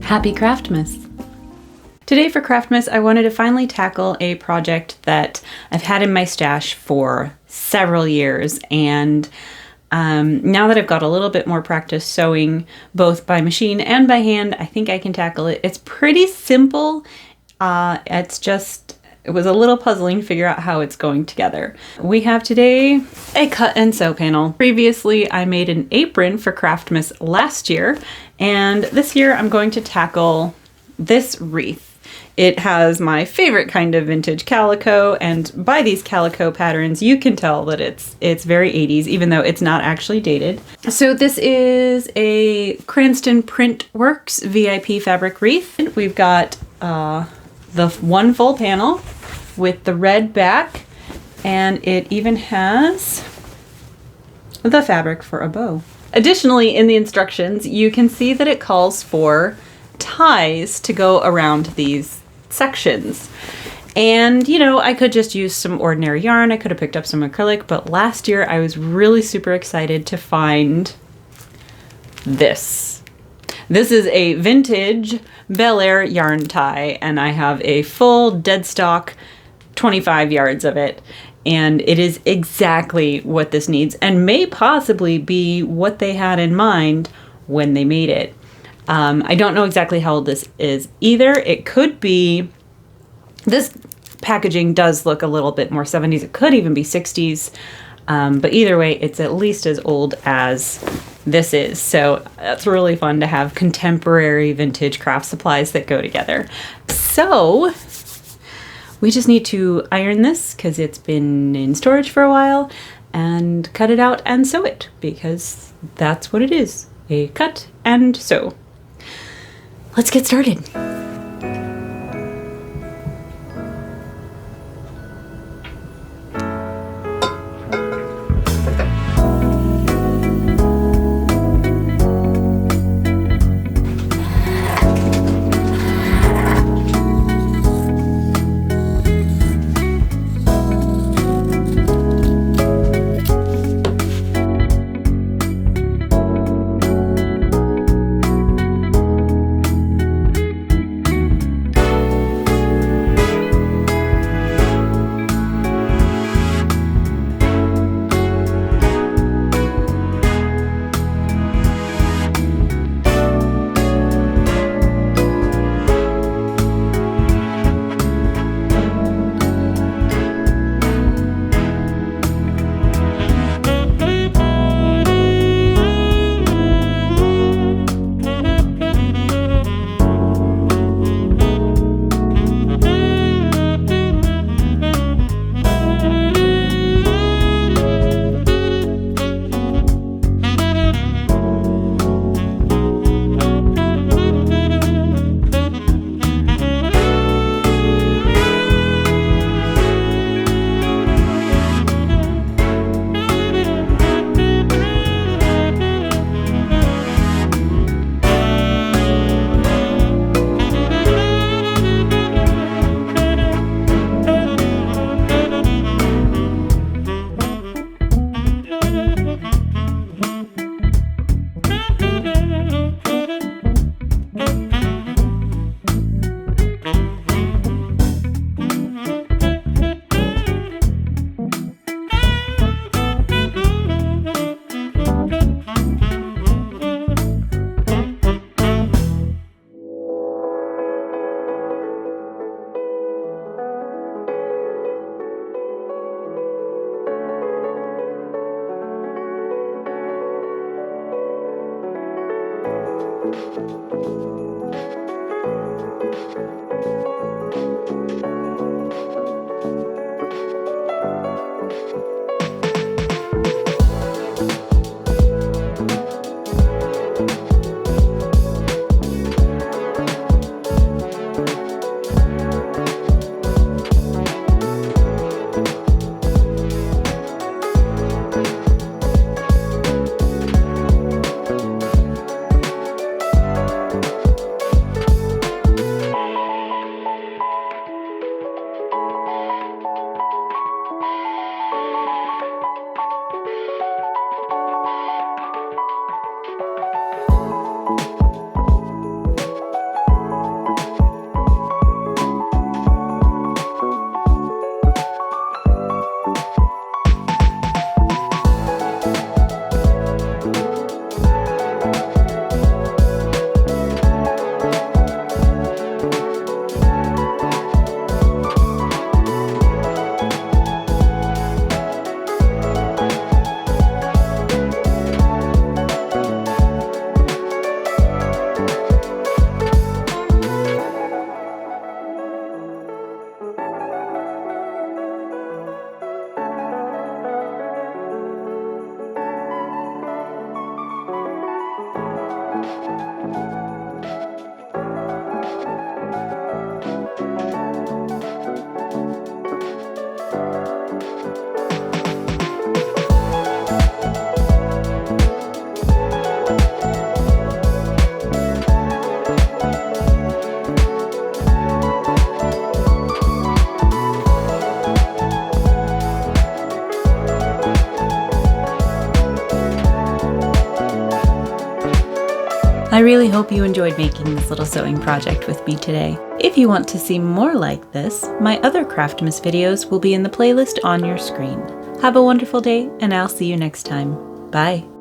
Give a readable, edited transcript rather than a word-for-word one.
Happy Craftmas! Today for Craftmas, I wanted to finally tackle a project that I've had in my stash for several years, and now that I've got a little bit more practice sewing both by machine and by hand, I think I can tackle it. It's pretty simple. It was a little puzzling to figure out how it's going together. We have today a cut and sew panel. Previously, I made an apron for Craftmas last year, and this year I'm going to tackle this wreath. It has my favorite kind of vintage calico, and by these calico patterns, you can tell that it's very 80s, even though it's not actually dated. So this is a Cranston Print Works VIP fabric wreath. We've got the one full panel with the red back, and it even has the fabric for a bow. Additionally, in the instructions, you can see that it calls for ties to go around these sections. And, you know, I could just use some ordinary yarn. I could have picked up some acrylic, but last year I was really super excited to find this. This is a vintage Bel-Air Yarn Tye, and I have a full dead stock 25 yards of it, and it is exactly what this needs and may possibly be what they had in mind when they made it. I don't know exactly how old this is either. It could be, this packaging does look a little bit more 70s. It could even be 60s. But either way, it's at least as old as this is. So that's really fun to have contemporary vintage craft supplies that go together. So we just need to iron this because it's been in storage for a while, and cut it out and sew it, because that's what it is, a cut and sew. Let's get started. I really hope you enjoyed making this little sewing project with me today. If you want to see more like this, my other Craftmas videos will be in the playlist on your screen. Have a wonderful day, and I'll see you next time. Bye!